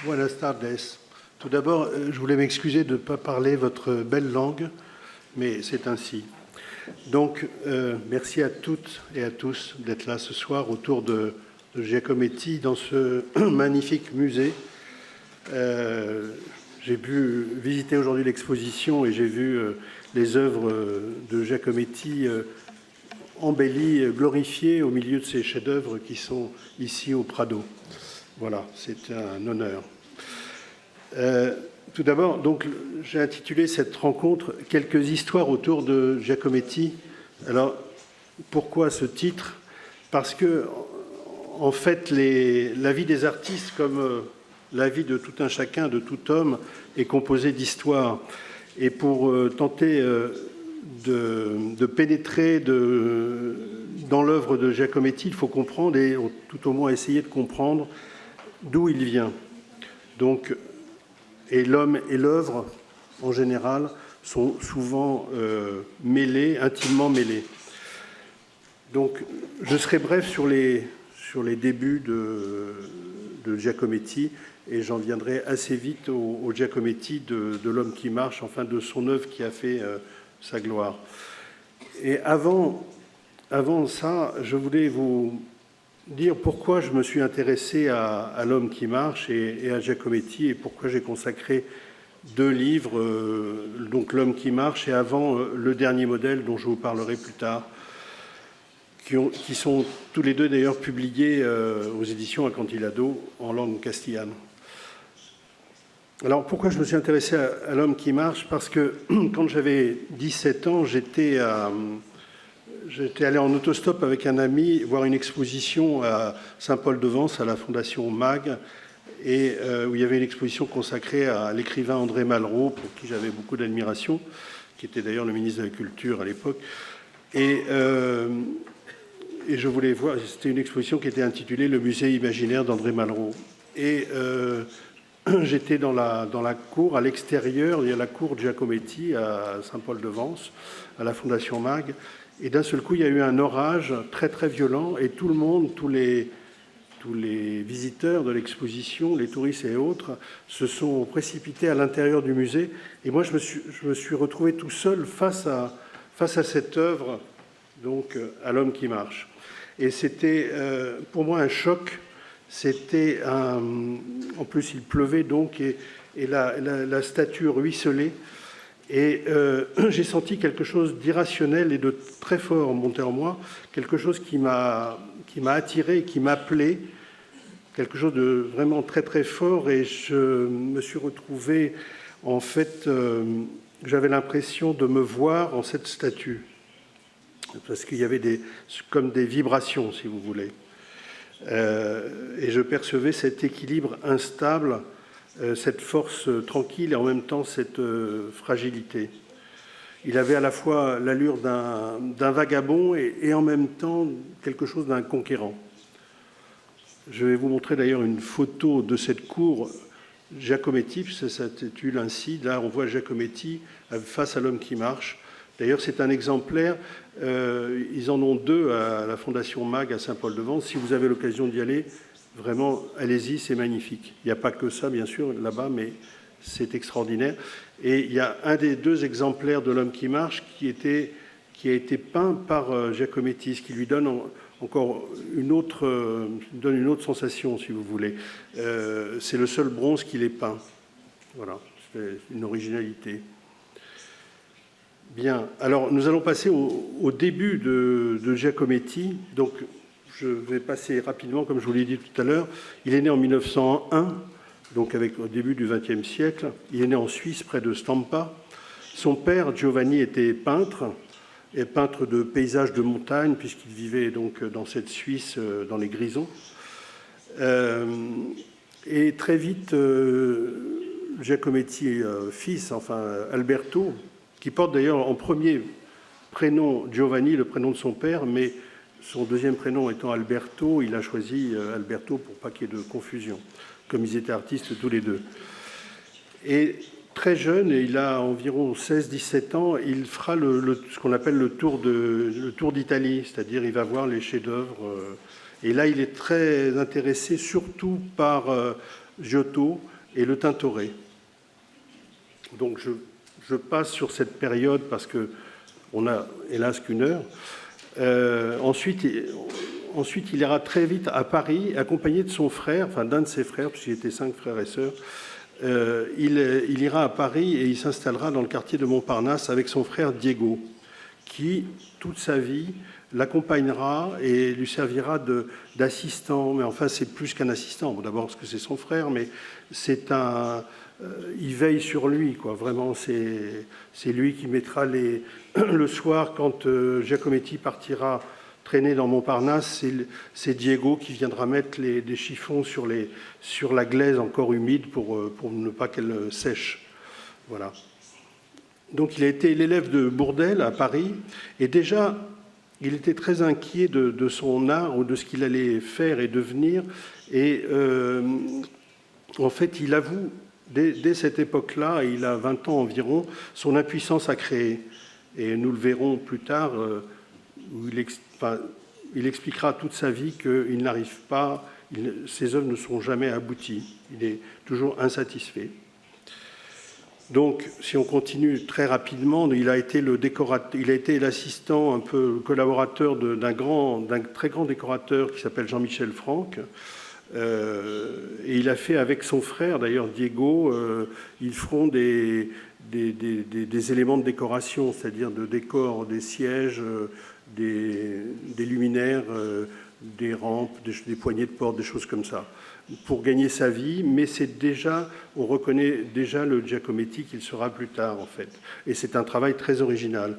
Buenas tardes. Tout d'abord, je voulais m'excuser de ne pas parler votre belle langue, mais c'est ainsi. Donc, merci à toutes et à tous d'être là ce soir autour de Giacometti dans ce magnifique musée. J'ai pu visiter aujourd'hui l'exposition et j'ai vu les œuvres de Giacometti embellies, glorifiées au milieu de ces chefs-d'œuvre qui sont ici au Prado. Voilà, c'est un honneur. Tout d'abord, donc, j'ai intitulé cette rencontre « Quelques histoires autour de Giacometti ». Alors, pourquoi ce titre? Parce que, en fait, la vie des artistes, comme la vie de tout un chacun, de tout homme, est composée d'histoires. Et pour tenter de pénétrer dans l'œuvre de Giacometti, il faut comprendre, et tout au moins essayer de comprendre, d'où il vient. Donc, et l'homme et l'œuvre, en général, sont souvent mêlés, intimement mêlés. Donc, je serai bref sur les débuts de Giacometti, et j'en viendrai assez vite au Giacometti de l'homme qui marche, enfin de son œuvre qui a fait sa gloire. Et avant ça, je voulais vous dire pourquoi je me suis intéressé à l'homme qui marche et à Giacometti et pourquoi j'ai consacré 2 livres, donc L'homme qui marche et avant Le dernier modèle dont je vous parlerai plus tard, qui sont tous les 2 d'ailleurs publiés aux éditions Acantilado en langue castillane. Alors pourquoi je me suis intéressé à l'homme qui marche? Parce que quand j'avais 17 ans, j'étais allé en autostop avec un ami voir une exposition à Saint-Paul-de-Vence, à la Fondation MAG, et où il y avait une exposition consacrée à l'écrivain André Malraux, pour qui j'avais beaucoup d'admiration, qui était d'ailleurs le ministre de la Culture à l'époque. Et je voulais voir, c'était une exposition qui était intitulée « Le musée imaginaire d'André Malraux ». Et j'étais dans la cour, à l'extérieur, il y a la cour de Giacometti à Saint-Paul-de-Vence, à la Fondation MAG. Et d'un seul coup, il y a eu un orage très très violent et tout le monde, tous les visiteurs de l'exposition, les touristes et autres, se sont précipités à l'intérieur du musée. Et moi, je me suis retrouvé tout seul face à cette œuvre, donc à l'homme qui marche. Et c'était pour moi un choc. C'était en plus, il pleuvait donc et la statue ruisselait. Et j'ai senti quelque chose d'irrationnel et de très fort monter en moi, quelque chose qui m'a attiré, qui m'appelait, quelque chose de vraiment très très fort. Et je me suis retrouvé, en fait, j'avais l'impression de me voir en cette statue, parce qu'il y avait comme des vibrations, si vous voulez. Et je percevais cet équilibre instable, cette force tranquille et en même temps cette fragilité. Il avait à la fois l'allure d'un vagabond et en même temps quelque chose d'un conquérant. Je vais vous montrer d'ailleurs une photo de cette cour Giacometti, ça s'intitule ainsi. Là, on voit Giacometti face à l'homme qui marche. D'ailleurs, c'est un exemplaire. Ils en ont 2 à la Fondation MAG à Saint-Paul-de-Vence. Si vous avez l'occasion d'y aller, vraiment, allez-y, c'est magnifique. Il n'y a pas que ça, bien sûr, là-bas, mais c'est extraordinaire. Et il y a un des 2 exemplaires de l'homme qui marche qui a été peint par Giacometti, ce qui lui donne encore une autre sensation, si vous voulez. C'est le seul bronze qu'il ait peint. Voilà, c'est une originalité. Bien, alors nous allons passer au début de Giacometti. Donc, je vais passer rapidement, comme je vous l'ai dit tout à l'heure. Il est né en 1901, donc au début du XXe siècle. Il est né en Suisse, près de Stampa. Son père, Giovanni, était peintre, et peintre de paysages de montagne, puisqu'il vivait donc dans cette Suisse, dans les Grisons. Et très vite, Giacometti, fils, enfin Alberto, qui porte d'ailleurs en premier prénom Giovanni, le prénom de son père, mais son deuxième prénom étant Alberto, il a choisi Alberto pour pas qu'il y ait de confusion, comme ils étaient artistes tous les 2. Et très jeune, et il a environ 16-17 ans, il fera ce qu'on appelle le tour d'Italie, c'est-à-dire il va voir les chefs-d'œuvre. Et là, il est très intéressé surtout par Giotto, et le Tintoret. Donc je passe sur cette période parce qu'on a hélas qu'une heure. Ensuite, il ira très vite à Paris, accompagné de son frère, enfin d'un de ses frères, puisqu'il était 5 frères et sœurs. Il ira à Paris et il s'installera dans le quartier de Montparnasse avec son frère Diego, qui, toute sa vie, l'accompagnera et lui servira d'assistant. Mais enfin, c'est plus qu'un assistant. Bon, d'abord parce que c'est son frère, mais c'est il veille sur lui, quoi. Vraiment, c'est lui qui mettra le soir, quand Giacometti partira traîner dans Montparnasse, c'est Diego qui viendra mettre des chiffons sur la glaise encore humide pour ne pas qu'elle sèche. Voilà. Donc il a été l'élève de Bourdelle à Paris, et déjà il était très inquiet de son art ou de ce qu'il allait faire et devenir. Et en fait, il avoue, dès cette époque-là, il a 20 ans environ, son impuissance à créer. Et nous le verrons plus tard, où il expliquera toute sa vie qu'il n'arrive pas, ses œuvres ne sont jamais abouties. Il est toujours insatisfait. Donc, si on continue très rapidement, il a été l'assistant, un peu collaborateur d'un très grand décorateur qui s'appelle Jean-Michel Franck. Et il a fait avec son frère, d'ailleurs Diego, ils feront des éléments de décoration, c'est-à-dire de décor, des sièges, des luminaires, des rampes, des poignées de porte, des choses comme ça, pour gagner sa vie. Mais c'est déjà, on reconnaît déjà le Giacometti qu'il sera plus tard, en fait. Et c'est un travail très original.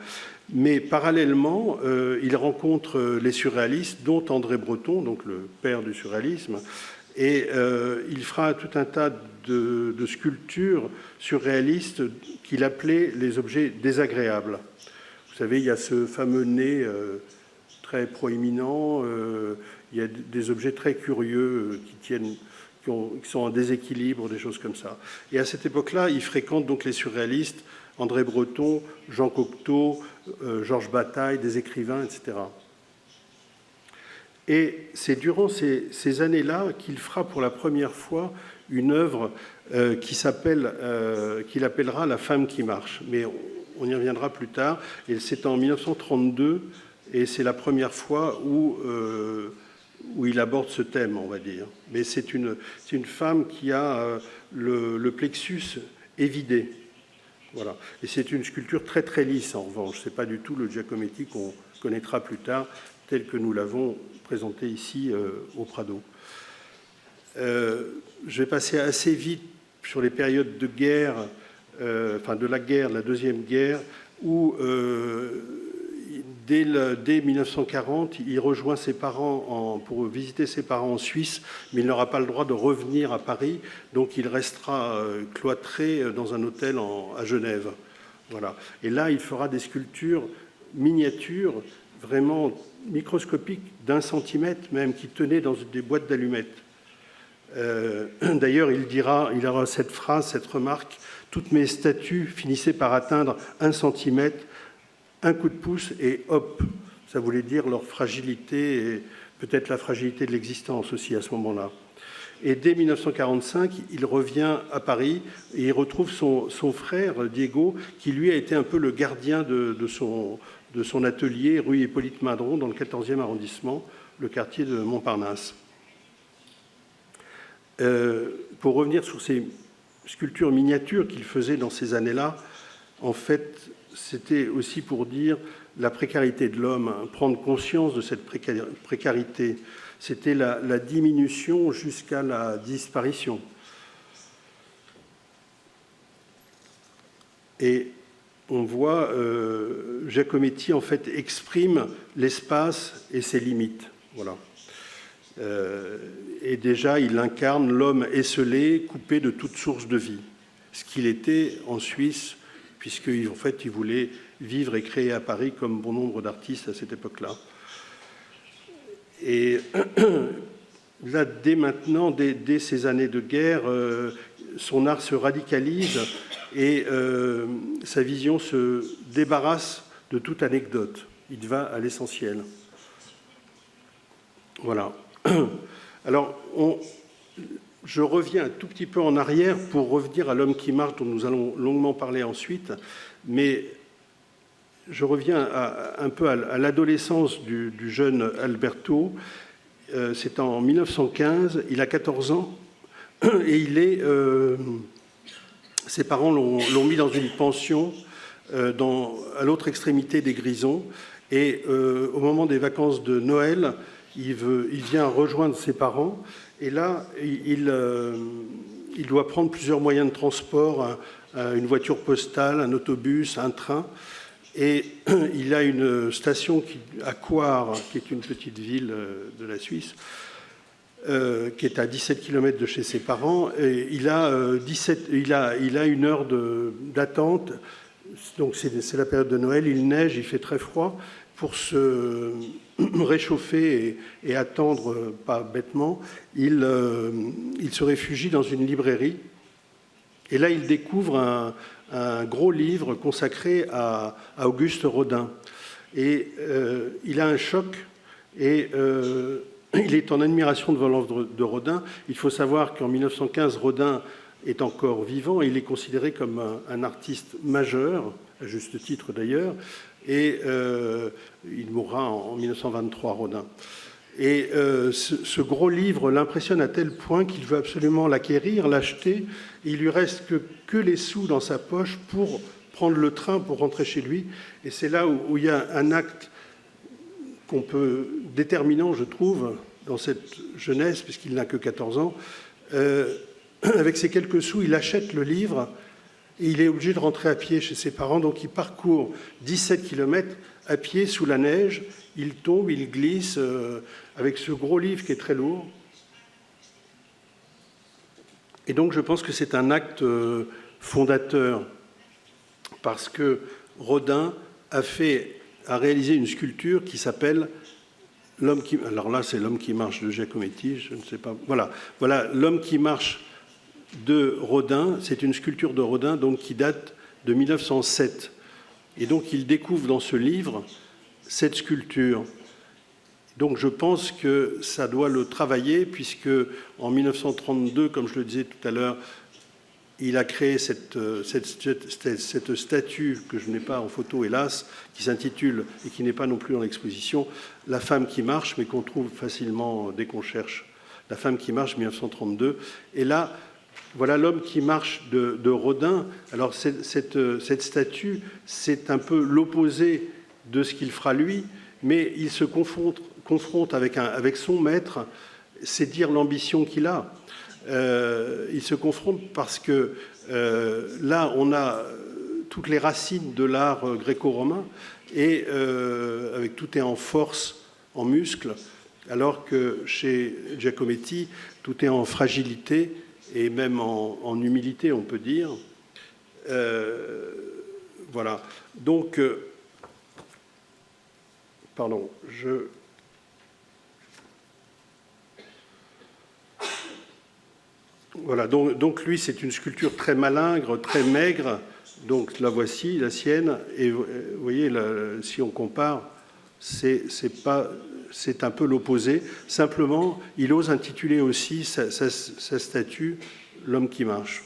Mais parallèlement, il rencontre les surréalistes, dont André Breton, donc le père du surréalisme, et il fera tout un tas de sculptures surréalistes qu'il appelait les objets désagréables. Vous savez, il y a ce fameux nez très proéminent, il y a des objets très curieux qui sont en déséquilibre, des choses comme ça. Et à cette époque-là, il fréquente donc les surréalistes, André Breton, Jean Cocteau, Georges Bataille, des écrivains, etc. Et c'est durant ces années-là qu'il fera pour la première fois une œuvre qu'il appellera La femme qui marche. Mais on y reviendra plus tard. Et c'est en 1932, et c'est la première fois où il aborde ce thème, on va dire. Mais c'est une femme qui a le plexus évidé. Voilà. Et c'est une sculpture très très lisse, en revanche. Ce n'est pas du tout le Giacometti qu'on connaîtra plus tard, tel que nous l'avons présenté ici au Prado. Je vais passer assez vite sur les périodes de guerre, de la Deuxième Guerre, où dès 1940, il rejoint ses parents pour visiter ses parents en Suisse, mais il n'aura pas le droit de revenir à Paris, donc il restera cloîtré dans un hôtel à Genève. Voilà. Et là, il fera des sculptures miniatures, vraiment microscopiques, d'1 centimètre même, qui tenaient dans des boîtes d'allumettes. D'ailleurs, il aura cette phrase, cette remarque: toutes mes statues finissaient par atteindre 1 centimètre, un coup de pouce et hop. Ça voulait dire leur fragilité et peut-être la fragilité de l'existence aussi à ce moment-là. Et dès 1945, il revient à Paris et il retrouve son frère Diego, qui lui a été un peu le gardien de son atelier rue Hippolyte Madron dans le 14e arrondissement, le quartier de Montparnasse. Pour revenir sur ces sculptures miniatures qu'il faisait dans ces années-là, en fait, c'était aussi pour dire la précarité de l'homme, prendre conscience de cette précarité. C'était la diminution jusqu'à la disparition. Et on voit, Giacometti, en fait, exprime l'espace et ses limites. Voilà. Et déjà, il incarne l'homme esselé, coupé de toute source de vie, ce qu'il était en Suisse, puisqu'en fait, il voulait vivre et créer à Paris comme bon nombre d'artistes à cette époque-là. Et là, dès maintenant, dès ces années de guerre, son art se radicalise et sa vision se débarrasse de toute anecdote. Il va à l'essentiel. Voilà. Alors, je reviens un tout petit peu en arrière pour revenir à l'homme qui marche, dont nous allons longuement parler ensuite, mais je reviens un peu à l'adolescence du jeune Alberto. C'est en 1915, il a 14 ans, et ses parents l'ont mis dans une pension à l'autre extrémité des Grisons, et au moment des vacances de Noël, il vient rejoindre ses parents, et là, il doit prendre plusieurs moyens de transport, une voiture postale, un autobus, un train, et il a une station à Coire, qui est une petite ville de la Suisse, qui est à 17 km de chez ses parents, et il a une heure d'attente. Donc c'est la période de Noël, il neige, il fait très froid. Pour se réchauffer et attendre, pas bêtement, il se réfugie dans une librairie. Et là, il découvre un gros livre consacré à Auguste Rodin. Et il a un choc et il est en admiration devant l'œuvre de Rodin. Il faut savoir qu'en 1915, Rodin est encore vivant. Il est considéré comme un artiste majeur, à juste titre d'ailleurs, et il mourra en 1923, Rodin. Et ce gros livre l'impressionne à tel point qu'il veut absolument l'acquérir, l'acheter. Il lui reste que les sous dans sa poche pour prendre le train pour rentrer chez lui. Et c'est là où il y a un acte déterminant, je trouve, dans cette jeunesse, puisqu'il n'a que 14 ans. Avec ses quelques sous, il achète le livre et il est obligé de rentrer à pied chez ses parents. Donc il parcourt 17 km à pied sous la neige. Il tombe, il glisse avec ce gros livre qui est très lourd. Et donc je pense que c'est un acte fondateur parce que Rodin a réalisé une sculpture qui s'appelle l'homme qui... Alors là, c'est l'homme qui marche de Giacometti, je ne sais pas... Voilà, l'homme qui marche de Rodin, c'est une sculpture de Rodin donc, qui date de 1907. Et donc il découvre dans ce livre cette sculpture. Donc je pense que ça doit le travailler, puisque en 1932, comme je le disais tout à l'heure, il a créé cette statue que je n'ai pas en photo, hélas, qui s'intitule, et qui n'est pas non plus dans l'exposition, « La femme qui marche », mais qu'on trouve facilement dès qu'on cherche. « La femme qui marche », 1932. Et là, voilà l'homme qui marche de Rodin. Alors cette statue, c'est un peu l'opposé de ce qu'il fera lui, mais il se confronte avec son maître, c'est dire l'ambition qu'il a. Il se confronte parce que là, on a toutes les racines de l'art gréco-romain, et avec tout est en force, en muscle, alors que chez Giacometti, tout est en fragilité et même en humilité, on peut dire. Voilà. Donc, pardon, Voilà, donc lui, c'est une sculpture très malingre, très maigre. Donc la voici, la sienne. Et vous voyez, si on compare, c'est un peu l'opposé. Simplement, il ose intituler aussi sa statue « L'homme qui marche ».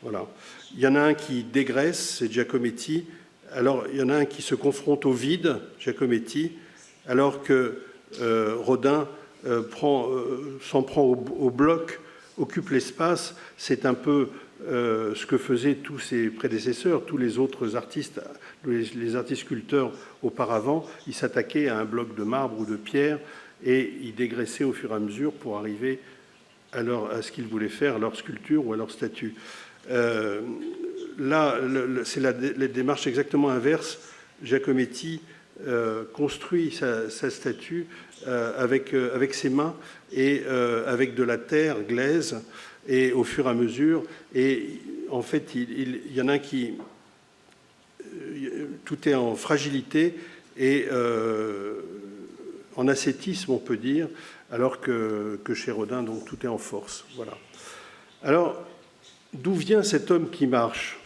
Voilà. Il y en a un qui dégraisse, c'est Giacometti. Alors, il y en a un qui se confronte au vide, Giacometti, alors que Rodin s'en prend au bloc, occupe l'espace. C'est un peu ce que faisaient tous ses prédécesseurs, tous les autres artistes, les artistes sculpteurs auparavant. Ils s'attaquaient à un bloc de marbre ou de pierre et ils dégraissaient au fur et à mesure pour arriver à ce qu'ils voulaient faire, à leur sculpture ou à leur statue. Là, c'est la démarche exactement inverse. Giacometti construit sa statue avec ses mains et avec de la terre glaise, et au fur et à mesure. Et en fait, il y en a un qui... Tout est en fragilité et en ascétisme, on peut dire, alors que chez Rodin, donc, tout est en force. Voilà. Alors, d'où vient cet homme qui marche ?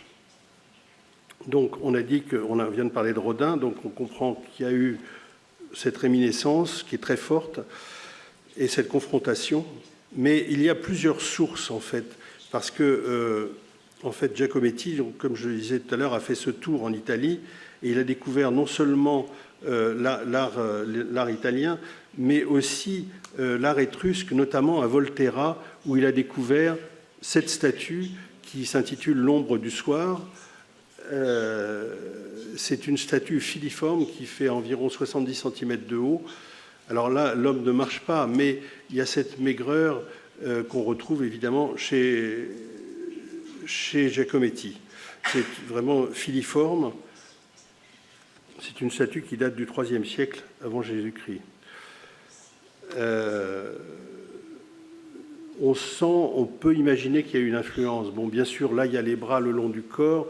Donc, on a dit qu'on vient de parler de Rodin, donc on comprend qu'il y a eu cette réminiscence qui est très forte et cette confrontation. Mais il y a plusieurs sources, en fait, parce que, en fait, Giacometti, comme je le disais tout à l'heure, a fait ce tour en Italie, et il a découvert non seulement l'art italien, mais aussi l'art étrusque, notamment à Volterra, où il a découvert cette statue qui s'intitule « L'ombre du soir ». C'est une statue filiforme qui fait environ 70 cm de haut. Alors là, l'homme ne marche pas, mais il y a cette maigreur qu'on retrouve évidemment chez Giacometti. C'est vraiment filiforme. C'est une statue qui date du IIIe siècle avant Jésus-Christ. On peut imaginer qu'il y a une influence. Bon, bien sûr, là, il y a les bras le long du corps.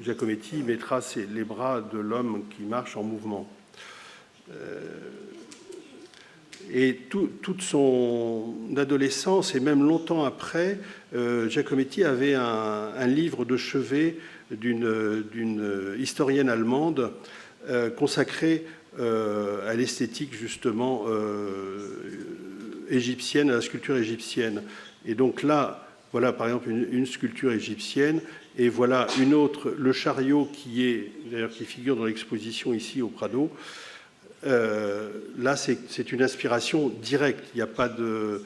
Giacometti mettra les bras de l'homme qui marche en mouvement. Et toute son adolescence, et même longtemps après, Giacometti avait un livre de chevet d'une historienne allemande consacrée à l'esthétique, justement, égyptienne, à la sculpture égyptienne. Et donc là, voilà par exemple une sculpture égyptienne, et voilà une autre, le chariot qui figure dans l'exposition ici au Prado. Là, c'est une inspiration directe, il n'y a pas de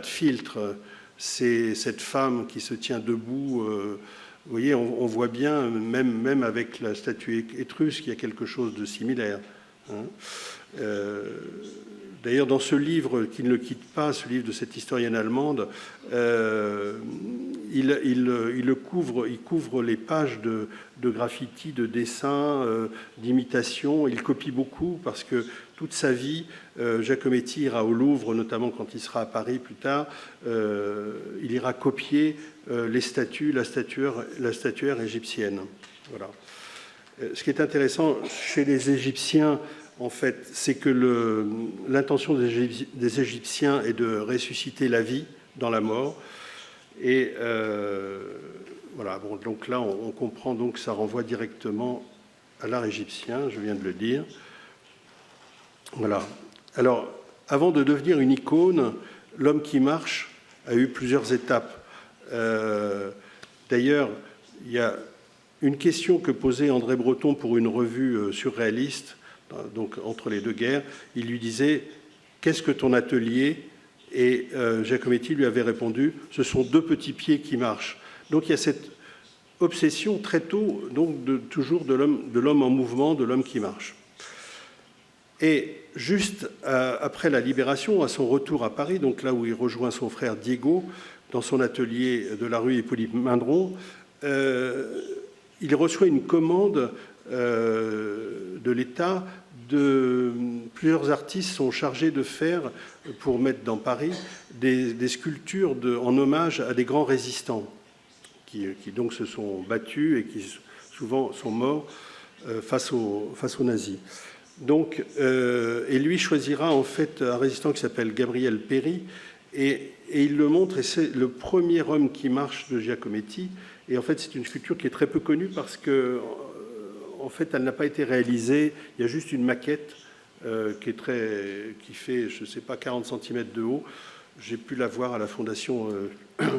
filtre. C'est cette femme qui se tient debout. Vous voyez, on voit bien, même avec la statue étrusque, qu'il y a quelque chose de similaire. Hein. D'ailleurs, dans ce livre qui ne le quitte pas, ce livre de cette historienne allemande, il couvre les pages de graffiti, de dessins, d'imitation. Il copie beaucoup parce que toute sa vie, Giacometti ira au Louvre, notamment quand il sera à Paris plus tard. Il ira copier les statues, la statuaire égyptienne. Voilà. Ce qui est intéressant chez les Égyptiens, en fait, c'est que l'intention des Égyptiens est de ressusciter la vie dans la mort. Et voilà. Bon, donc là, on comprend donc que ça renvoie directement à l'art égyptien, je viens de le dire. Voilà. Alors, avant de devenir une icône, l'homme qui marche a eu plusieurs étapes. D'ailleurs, il y a une question que posait André Breton pour une revue surréaliste, donc entre les deux guerres. Il lui disait « Qu'est-ce que ton atelier ?» Et Giacometti lui avait répondu « Ce sont deux petits pieds qui marchent ». Donc il y a cette obsession très tôt, donc toujours de l'homme en mouvement, de l'homme qui marche. Et juste après la Libération, à son retour à Paris, donc là où il rejoint son frère Diego, dans son atelier de la rue Hippolyte Mindron, il reçoit une commande de l'État. Plusieurs artistes sont chargés de faire, pour mettre dans Paris, des sculptures en hommage à des grands résistants qui donc se sont battus et qui souvent sont morts face aux nazis. Donc, et lui choisira en fait un résistant qui s'appelle Gabriel Péri, et il le montre, et c'est le premier homme qui marche de Giacometti. Et en fait, c'est une sculpture qui est très peu connue parce que, en fait, elle n'a pas été réalisée. Il y a juste une maquette qui fait, je ne sais pas, 40 cm de haut. J'ai pu la voir à la Fondation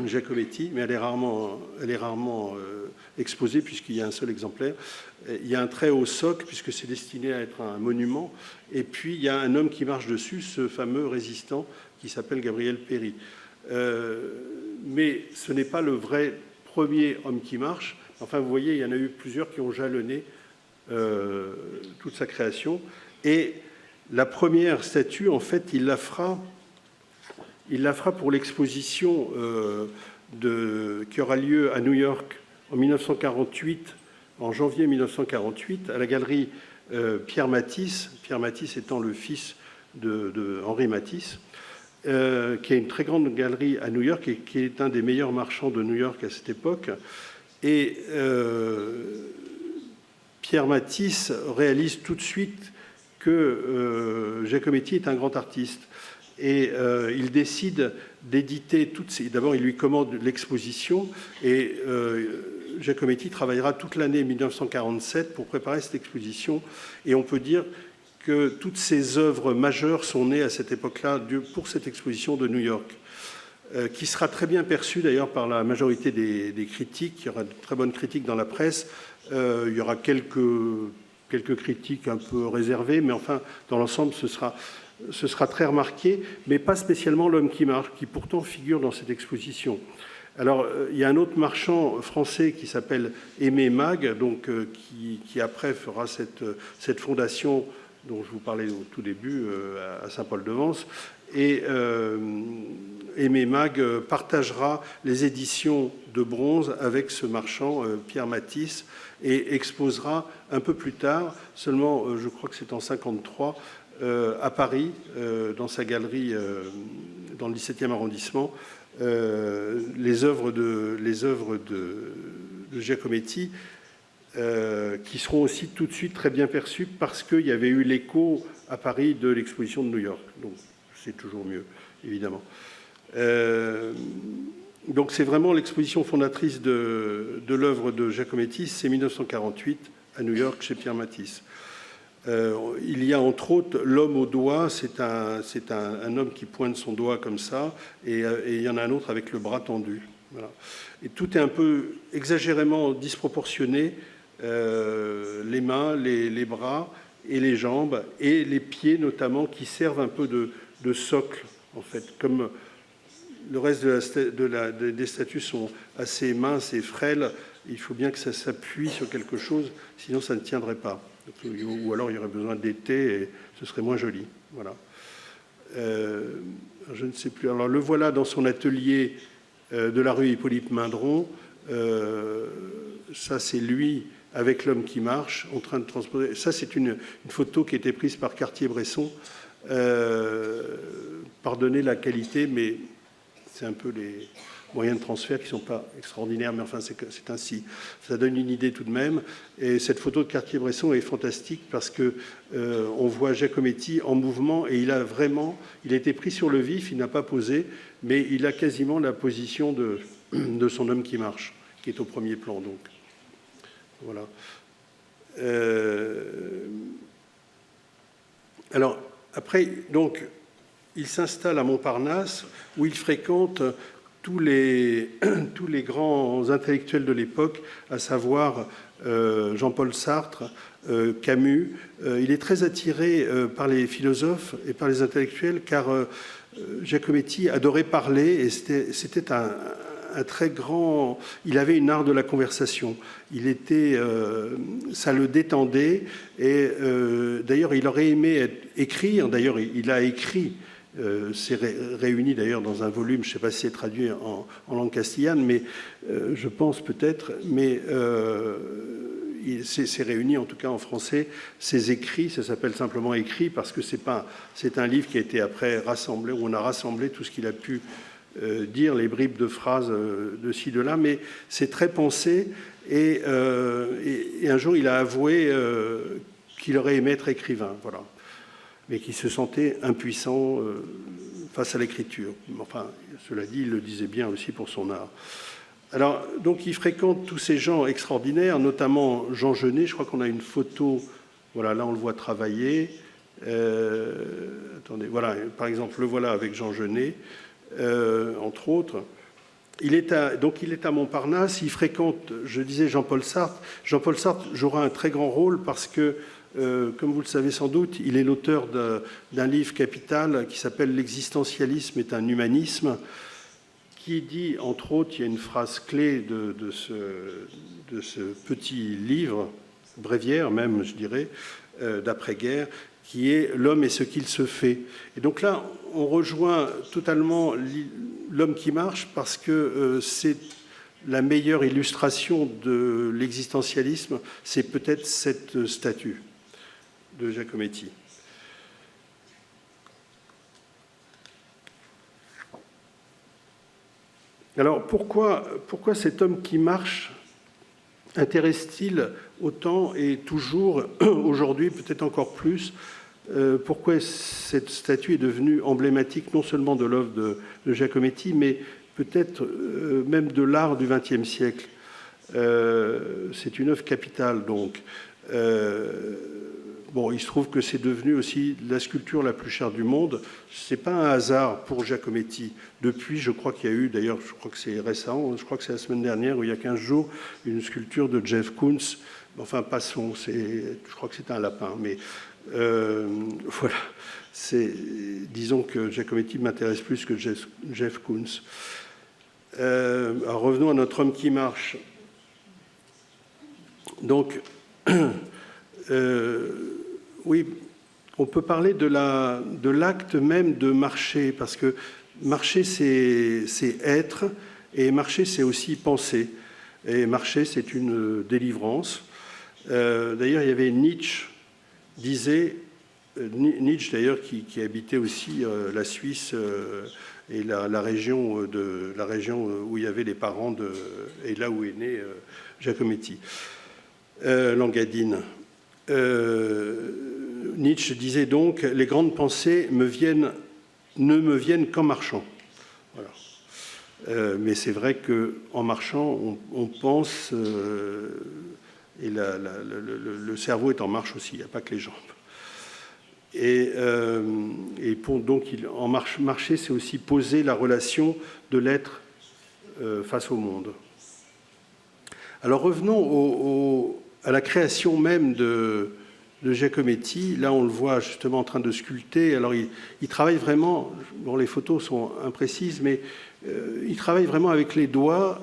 Giacometti, mais elle est rarement exposée puisqu'il y a un seul exemplaire. Il y a un très haut socle puisque c'est destiné à être un monument. Et puis, il y a un homme qui marche dessus, ce fameux résistant qui s'appelle Gabriel Péri. Mais ce n'est pas le vrai premier homme qui marche. Enfin, vous voyez, il y en a eu plusieurs qui ont jalonné toute sa création. Et la première statue, en fait, il la fera pour l'exposition qui aura lieu à New York en 1948, en janvier 1948, à la galerie Pierre Matisse. Pierre Matisse étant le fils de Henri Matisse, qui a une très grande galerie à New York et qui est un des meilleurs marchands de New York à cette époque. Et Pierre Matisse réalise tout de suite que Giacometti est un grand artiste. Et il décide d'éditer toutes ces... D'abord, il lui commande l'exposition et Giacometti travaillera toute l'année 1947 pour préparer cette exposition. Et on peut dire que toutes ces œuvres majeures sont nées à cette époque-là pour cette exposition de New York, qui sera très bien perçue d'ailleurs par la majorité des critiques. Il y aura de très bonnes critiques dans la presse. Il y aura quelques critiques un peu réservées, mais enfin, dans l'ensemble, ce sera très remarqué, mais pas spécialement L'homme qui marche, qui pourtant figure dans cette exposition. Alors, il y a un autre marchand français qui s'appelle Aimé Mag, donc, qui après fera cette fondation dont je vous parlais au tout début à Saint-Paul-de-Vence. Et Aimé Mag partagera les éditions de bronze avec ce marchand, Pierre Matisse, et exposera un peu plus tard, seulement je crois que c'est en 1953, à Paris, dans sa galerie dans le 17e arrondissement, les œuvres de Giacometti, qui seront aussi tout de suite très bien perçues parce qu'il y avait eu l'écho à Paris de l'exposition de New York. Donc c'est toujours mieux, évidemment. Donc c'est vraiment l'exposition fondatrice de l'œuvre de Giacometti, c'est 1948 à New York chez Pierre Matisse. Il y a entre autres l'homme au doigt, c'est un homme qui pointe son doigt comme ça, et il y en a un autre avec le bras tendu. Voilà. Et tout est un peu exagérément disproportionné, les mains, les bras et les jambes, et les pieds notamment, qui servent un peu de socle, en fait. Comme le reste des statues sont assez minces et frêles, il faut bien que ça s'appuie sur quelque chose, sinon ça ne tiendrait pas. Ou alors il y aurait besoin d'été et ce serait moins joli. Voilà. Je ne sais plus. Alors le voilà dans son atelier de la rue Hippolyte Mindron. Ça, c'est lui avec l'homme qui marche, en train de transposer. Ça, c'est une photo qui a été prise par Cartier-Bresson. Pardonnez la qualité, mais c'est un peu les moyens de transfert qui ne sont pas extraordinaires, mais enfin, c'est ainsi. Ça donne une idée tout de même. Et cette photo de Cartier-Bresson est fantastique parce qu'on voit Giacometti en mouvement et il a été pris sur le vif, il n'a pas posé, mais il a quasiment la position de son homme qui marche, qui est au premier plan. Donc, voilà. Alors, après, donc, il s'installe à Montparnasse où il fréquente tous les grands intellectuels de l'époque, à savoir Jean-Paul Sartre, Camus. Il est très attiré par les philosophes et par les intellectuels, car Giacometti adorait parler et c'était un très grand... Il avait une art de la conversation. Ça le détendait et d'ailleurs, il aurait aimé écrire. D'ailleurs, il a écrit... c'est réuni d'ailleurs dans un volume, je ne sais pas si c'est traduit en langue castillane, mais je pense peut-être, mais c'est réuni en tout cas en français, ses écrits, ça s'appelle simplement écrit parce que c'est un livre qui a été après rassemblé, où on a rassemblé tout ce qu'il a pu dire, les bribes de phrases de ci, de là, mais c'est très pensé et un jour il a avoué qu'il aurait aimé être écrivain, voilà, mais qui se sentait impuissant face à l'écriture. Enfin, cela dit, il le disait bien aussi pour son art. Alors, donc, il fréquente tous ces gens extraordinaires, notamment Jean Genet. Je crois qu'on a une photo, voilà, là on le voit travailler. Attendez, voilà, par exemple, le voilà avec Jean Genet, entre autres. Donc il est à Montparnasse, il fréquente, je disais, Jean-Paul Sartre. Jean-Paul Sartre jouera un très grand rôle parce que, comme vous le savez sans doute, il est l'auteur d'un livre capital qui s'appelle « L'existentialisme est un humanisme », qui dit, entre autres, il y a une phrase clé de ce petit livre, bréviaire même, je dirais, d'après-guerre, qui est « L'homme est ce qu'il se fait ». Et donc là, on rejoint totalement l'homme qui marche parce que c'est la meilleure illustration de l'existentialisme, c'est peut-être cette statue de Giacometti. Alors pourquoi cet homme qui marche intéresse-t-il autant et toujours, aujourd'hui peut-être encore plus, pourquoi cette statue est devenue emblématique non seulement de l'œuvre de Giacometti, mais peut-être même de l'art du XXe siècle. C'est une œuvre capitale, donc. bon, il se trouve que c'est devenu aussi la sculpture la plus chère du monde. Ce n'est pas un hasard pour Giacometti. Depuis, je crois qu'il y a eu, d'ailleurs, je crois que c'est récent, je crois que c'est la semaine dernière, où il y a 15 jours, une sculpture de Jeff Koons. Enfin, passons, je crois que c'est un lapin, mais voilà. Disons que Giacometti m'intéresse plus que Jeff Koons. Alors revenons à notre homme qui marche. Donc, oui, on peut parler de l'acte même de marcher, parce que marcher, c'est être, et marcher, c'est aussi penser. Et marcher, c'est une délivrance. D'ailleurs, il y avait Nietzsche, Nietzsche d'ailleurs, qui habitait aussi la Suisse et la région où il y avait les parents et là où est né Giacometti, Langadine. Nietzsche disait donc « Les grandes pensées ne me viennent qu'en marchant ». Voilà. Mais c'est vrai qu'en marchant, on pense, et le cerveau est en marche aussi, il n'y a pas que les jambes. Et donc, marcher, c'est aussi poser la relation de l'être face au monde. Alors revenons à la création même de Giacometti. Là, on le voit justement en train de sculpter. Alors, il travaille vraiment, bon, les photos sont imprécises, mais il travaille vraiment avec les doigts,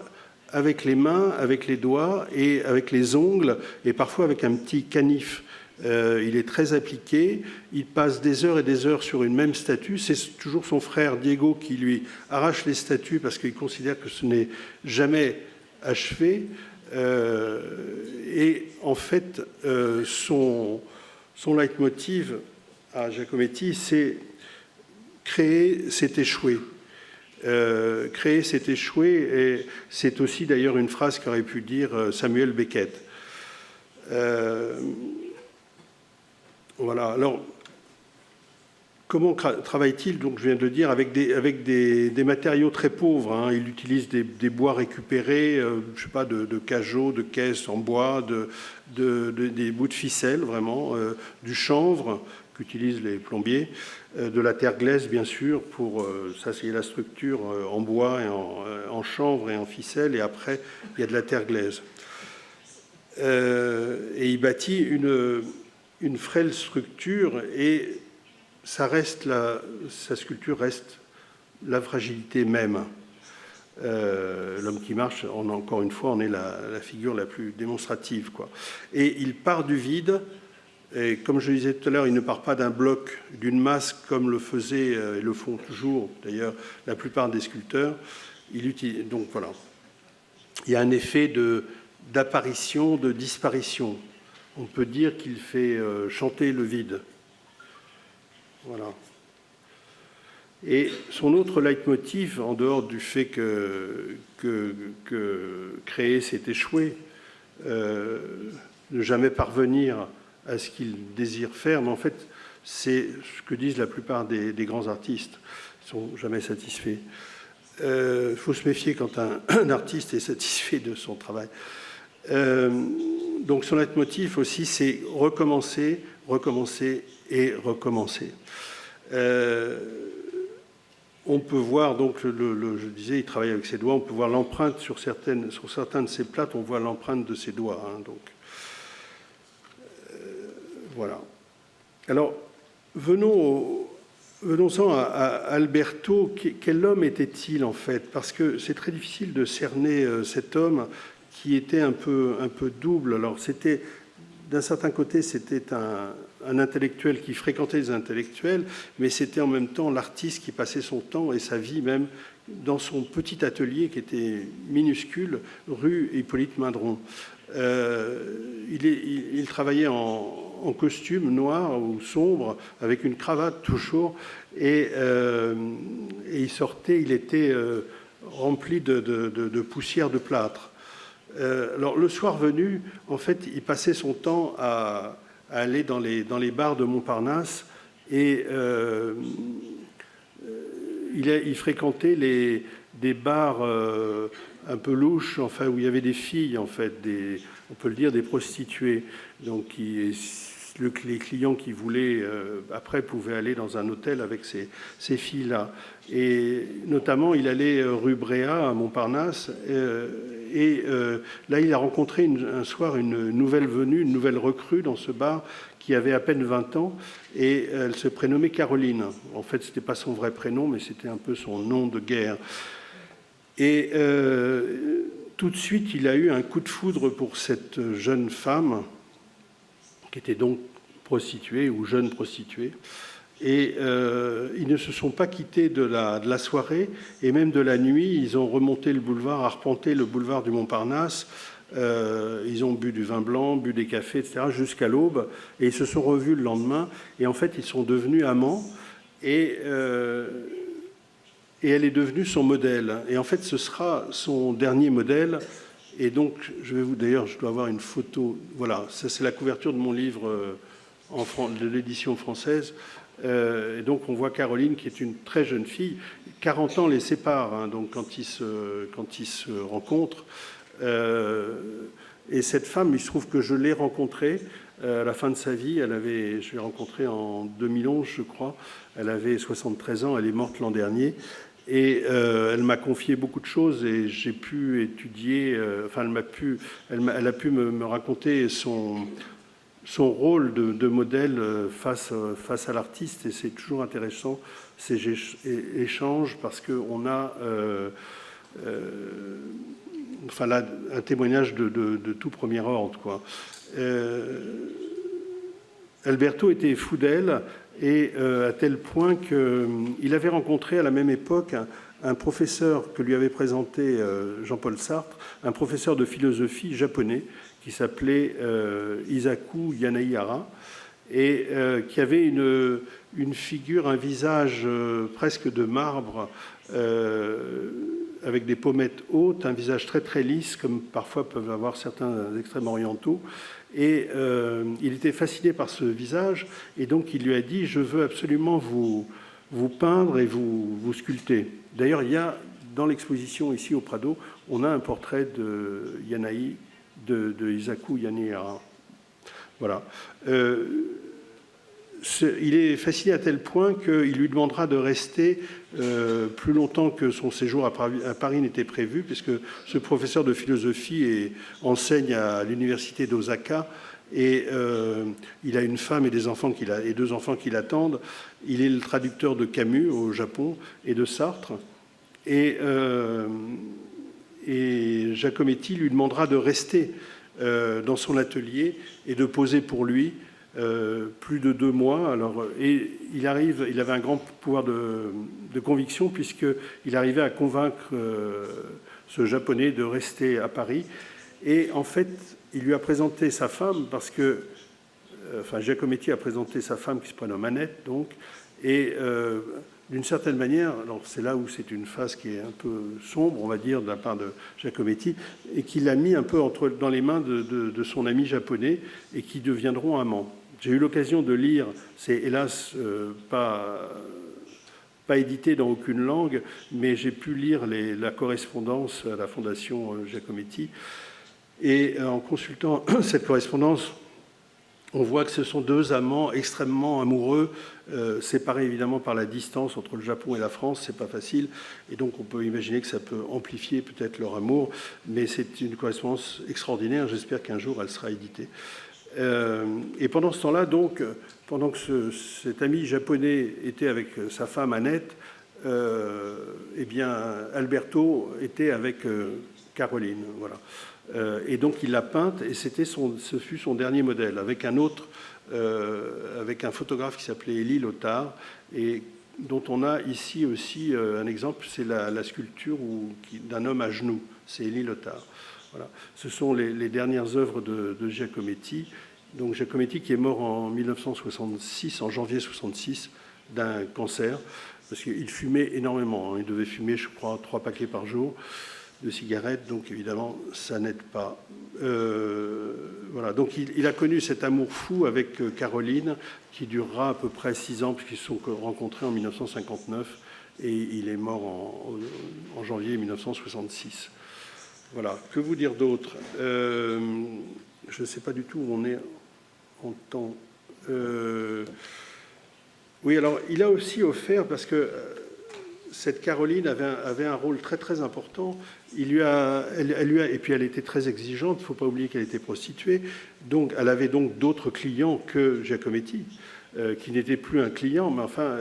avec les mains, avec les doigts et avec les ongles, et parfois avec un petit canif. Il est très appliqué, il passe des heures et des heures sur une même statue. C'est toujours son frère Diego qui lui arrache les statues parce qu'il considère que ce n'est jamais achevé. Et en fait, son leitmotiv à Giacometti, c'est créer, c'est échouer. Créer, c'est échouer, et c'est aussi d'ailleurs une phrase qu'aurait pu dire Samuel Beckett. Voilà. Alors, comment travaille-t-il? Donc, je viens de le dire, avec des matériaux très pauvres. Hein. Il utilise des bois récupérés, je sais pas, de cajots, de caisses en bois, des bouts de ficelle, vraiment, du chanvre qu'utilisent les plombiers, de la terre glaise, bien sûr, pour ça, c'est la structure en bois, et en chanvre et en ficelle, et après, il y a de la terre glaise. Et il bâtit une frêle structure, et sa sculpture reste la fragilité même. L'homme qui marche, encore une fois, en est la figure la plus démonstrative, quoi. Et il part du vide, et comme je le disais tout à l'heure, il ne part pas d'un bloc, d'une masse, comme le faisaient et le font toujours, d'ailleurs, la plupart des sculpteurs. Donc voilà. Il y a un effet d'apparition, de disparition. On peut dire qu'il fait chanter le vide. Voilà. Et son autre leitmotiv, en dehors du fait que créer, c'est échouer, ne jamais parvenir à ce qu'il désire faire, mais en fait, c'est ce que disent la plupart des grands artistes. Ils ne sont jamais satisfaits. Il faut se méfier quand un artiste est satisfait de son travail. Donc son leitmotiv aussi, c'est recommencer, recommencer et recommencer. On peut voir, donc, je disais, il travaille avec ses doigts, on peut voir l'empreinte sur certains de ses plates, on voit l'empreinte de ses doigts. Hein, donc, voilà. Alors, venons-en à Alberto. Quel homme était-il, en fait? Parce que c'est très difficile de cerner cet homme qui était un peu double. Alors, d'un certain côté, c'était un intellectuel qui fréquentait les intellectuels, mais c'était en même temps l'artiste qui passait son temps et sa vie même dans son petit atelier qui était minuscule, rue Hippolyte Mindron. Il travaillait en costume noir ou sombre, avec une cravate toujours, et il sortait, il était rempli de poussière de plâtre. Alors, le soir venu, en fait, il passait son temps à aller dans les bars de Montparnasse, et il fréquentait des bars un peu louches, enfin, où il y avait des filles, en fait, on peut le dire, des prostituées. Donc, les clients qui voulaient, après, pouvaient aller dans un hôtel avec ces filles-là. Et notamment, il allait rue Bréa, à Montparnasse, là, il a rencontré un soir une nouvelle venue, une nouvelle recrue dans ce bar, qui avait à peine 20 ans, et elle se prénommait Caroline. En fait, ce n'était pas son vrai prénom, mais c'était un peu son nom de guerre. Et tout de suite, il a eu un coup de foudre pour cette jeune femme, qui était donc prostituée ou jeune prostituée. Et ils ne se sont pas quittés de la soirée, et même de la nuit. Ils ont remonté le boulevard, arpenté le boulevard du Montparnasse. Ils ont bu du vin blanc, bu des cafés, etc., jusqu'à l'aube. Et ils se sont revus le lendemain. Et en fait, ils sont devenus amants. Et elle est devenue son modèle. Et en fait, ce sera son dernier modèle. Et donc, d'ailleurs, je dois avoir une photo. Voilà, ça c'est la couverture de mon livre de l'édition française. Et donc, on voit Caroline, qui est une très jeune fille. 40 ans les séparent, hein, donc quand ils se rencontrent. Et cette femme, il se trouve que je l'ai rencontrée à la fin de sa vie. Je l'ai rencontrée en 2011, je crois. Elle avait 73 ans, elle est morte l'an dernier. Et elle m'a confié beaucoup de choses et j'ai pu étudier, elle a pu me raconter son rôle de modèle face à l'artiste. Et c'est toujours intéressant ces échanges parce qu'on a là, un témoignage de tout premier ordre, quoi. Alberto était fou d'elle, et à tel point qu'il avait rencontré à la même époque un professeur que lui avait présenté Jean-Paul Sartre, un professeur de philosophie japonais qui s'appelait Isaku Yanagihara, et qui avait une figure, un visage presque de marbre, avec des pommettes hautes, un visage très très lisse, comme parfois peuvent avoir certains extrêmes orientaux. Et il était fasciné par ce visage, et donc il lui a dit « Je veux absolument vous peindre et vous sculpter ». D'ailleurs, il y a, dans l'exposition ici au Prado, on a un portrait de Isaku Yanagihara. Voilà. Il est fasciné à tel point qu'il lui demandera de rester plus longtemps que son séjour à Paris n'était prévu, puisque ce professeur de philosophie enseigne à l'université d'Osaka, et il a une femme et deux enfants qui l'attendent. Il est le traducteur de Camus au Japon et de Sartre. Et Giacometti lui demandera de rester dans son atelier et de poser pour lui plus de 2 mois. Alors, et il avait un grand pouvoir de conviction, puisqu'il arrivait à convaincre ce Japonais de rester à Paris. Et en fait, il lui a présenté sa femme, parce que Giacometti a présenté sa femme, qui se prénomme Annette, donc, et d'une certaine manière, alors c'est là où c'est une phase qui est un peu sombre, on va dire, de la part de Giacometti, et qu'il l'a mis un peu dans les mains de son ami japonais, et qui deviendront amants. J'ai eu l'occasion de lire, c'est hélas pas édité dans aucune langue, mais j'ai pu lire la correspondance à la Fondation Giacometti. Et en consultant cette correspondance, on voit que ce sont 2 amants extrêmement amoureux, séparés évidemment par la distance entre le Japon et la France. C'est pas facile, et donc on peut imaginer que ça peut amplifier peut-être leur amour, mais c'est une correspondance extraordinaire. J'espère qu'un jour elle sera éditée. Et pendant ce temps-là, donc, pendant que cet ami japonais était avec sa femme Annette, eh bien, Alberto était avec Caroline, voilà. Et donc il l'a peinte, et ce fut son dernier modèle, avec un autre, avec un photographe qui s'appelait Élie Lothar, et dont on a ici aussi un exemple, c'est la sculpture d'un homme à genoux, c'est Élie Lothar. Voilà. Ce sont les dernières œuvres de Giacometti. Donc Giacometti, qui est mort en 1966, en janvier 1966, d'un cancer, parce qu'il fumait énormément. Il devait fumer, je crois, 3 paquets par jour de cigarettes, donc évidemment, ça n'aide pas. Voilà. Donc il a connu cet amour fou avec Caroline, qui durera à peu près 6 ans, puisqu'ils se sont rencontrés en 1959, et il est mort en janvier 1966. Voilà. Que vous dire d'autre ? Je ne sais pas du tout où on est en temps. Oui, alors il a aussi offert, parce que cette Caroline avait un rôle très très important. Et puis elle était très exigeante. Il ne faut pas oublier qu'elle était prostituée. Donc elle avait donc d'autres clients que Giacometti, qui n'était plus un client, mais enfin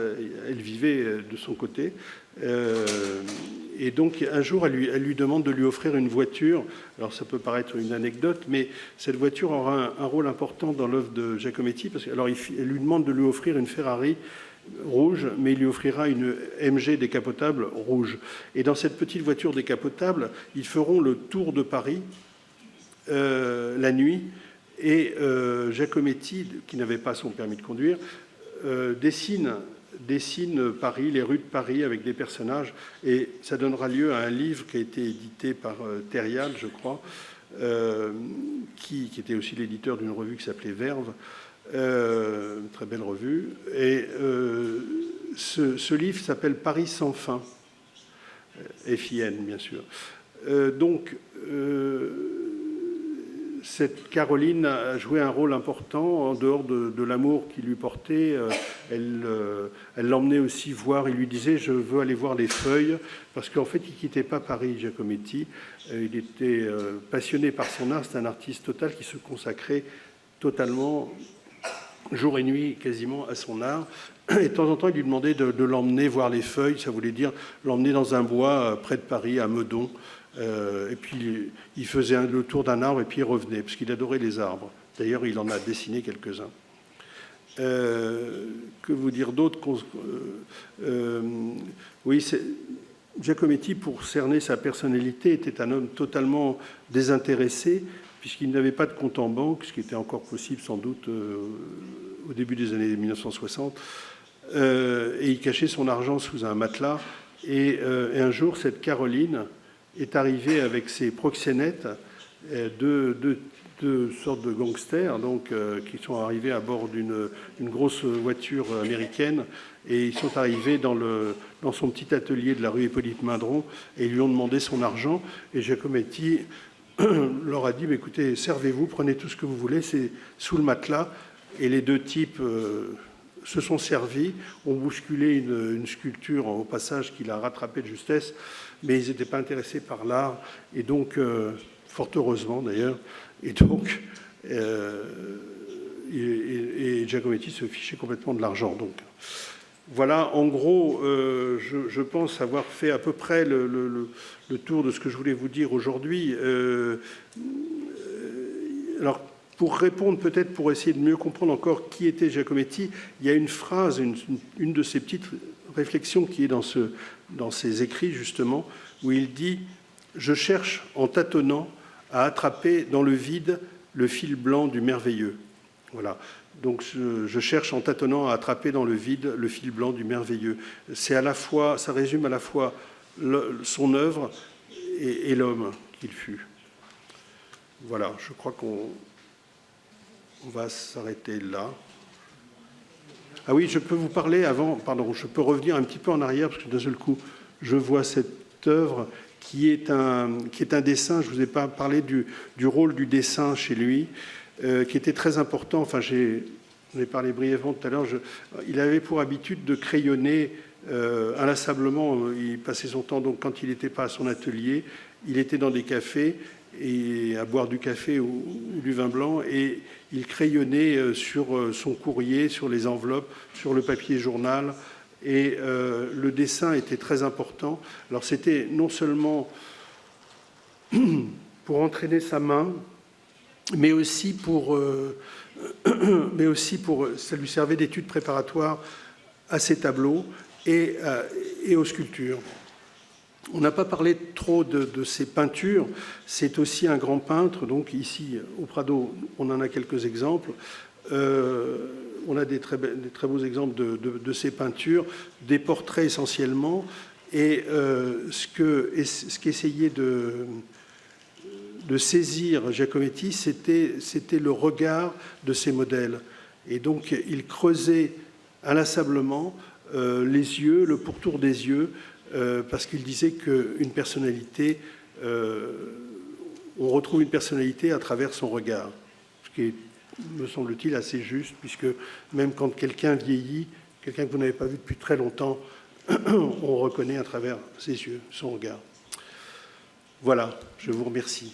elle vivait de son côté. Et donc un jour elle lui demande de lui offrir une voiture. Alors ça peut paraître une anecdote, mais cette voiture aura un rôle important dans l'œuvre de Giacometti. Parce que, alors elle lui demande de lui offrir une Ferrari rouge, mais il lui offrira une MG décapotable rouge. Et dans cette petite voiture décapotable, ils feront le tour de Paris la nuit. Et Giacometti, qui n'avait pas son permis de conduire, dessine Paris, les rues de Paris avec des personnages. Et ça donnera lieu à un livre qui a été édité par Thérial, je crois, qui était aussi l'éditeur d'une revue qui s'appelait Verve. Très belle revue. Et ce livre s'appelle Paris sans fin, FIN bien sûr. Donc cette Caroline a joué un rôle important en dehors de l'amour qu'il lui portait. Elle l'emmenait aussi voir, il lui disait « je veux aller voir les feuilles », parce qu'en fait il ne quittait pas Paris, Giacometti. Il était passionné par son art, c'est un artiste total qui se consacrait totalement, jour et nuit quasiment, à son art. Et de temps en temps, il lui demandait de l'emmener voir les feuilles. Ça voulait dire l'emmener dans un bois près de Paris, à Meudon. Et puis, il faisait le tour d'un arbre et puis il revenait, parce qu'il adorait les arbres. D'ailleurs, il en a dessiné quelques-uns. Que vous dire d'autre? Oui, Giacometti, pour cerner sa personnalité, était un homme totalement désintéressé, puisqu'il n'avait pas de compte en banque, ce qui était encore possible sans doute au début des années 1960, et il cachait son argent sous un matelas. Et un jour, cette Caroline est arrivée avec ses proxénètes, deux sortes de gangsters, donc, qui sont arrivés à bord d'une grosse voiture américaine, et ils sont arrivés dans son petit atelier de la rue Hippolyte-Maindron, et ils lui ont demandé son argent, et Giacometti leur a dit, mais écoutez, servez-vous, prenez tout ce que vous voulez, c'est sous le matelas. Et les deux types se sont servis, ont bousculé une sculpture au passage qu'il a rattrapée de justesse, mais ils n'étaient pas intéressés par l'art, et donc, fort heureusement d'ailleurs, et donc, et Giacometti se fichait complètement de l'argent. Donc, voilà, en gros, je pense avoir fait à peu près le tour de ce que je voulais vous dire aujourd'hui. Alors, pour répondre, peut-être pour essayer de mieux comprendre encore qui était Giacometti, il y a une phrase, une de ces petites réflexions qui est dans ses écrits, justement, où il dit « Je cherche, en tâtonnant, à attraper dans le vide le fil blanc du merveilleux. » Voilà. Donc, je cherche en tâtonnant à attraper dans le vide le fil blanc du merveilleux. C'est à la fois, ça résume à la fois son œuvre et l'homme qu'il fut. Voilà, je crois qu'on va s'arrêter là. Ah oui, je peux vous parler avant, pardon, je peux revenir un petit peu en arrière, parce que d'un seul coup, je vois cette œuvre qui est un dessin. Je ne vous ai pas parlé du rôle du dessin chez lui, qui était très important. Enfin, j'en ai parlé brièvement tout à l'heure. Il avait pour habitude de crayonner inlassablement. Il passait son temps, donc, quand il n'était pas à son atelier, il était dans des cafés et à boire du café ou du vin blanc, et il crayonnait sur son courrier, sur les enveloppes, sur le papier journal, et le dessin était très important. Alors c'était non seulement pour entraîner sa main, mais aussi pour ça lui servait d'étude préparatoire à ses tableaux et aux sculptures. On n'a pas parlé trop de ses peintures. C'est aussi un grand peintre. Donc ici, au Prado, on en a quelques exemples. On a des très beaux exemples de ses peintures, des portraits essentiellement. Et ce qu'essayait de saisir Giacometti, c'était le regard de ses modèles. Et donc, il creusait inlassablement les yeux, le pourtour des yeux, parce qu'il disait qu'une personnalité, on retrouve une personnalité à travers son regard, ce qui est me semble-t-il, assez juste, puisque même quand quelqu'un vieillit, quelqu'un que vous n'avez pas vu depuis très longtemps, on reconnaît à travers ses yeux, son regard. Voilà, je vous remercie.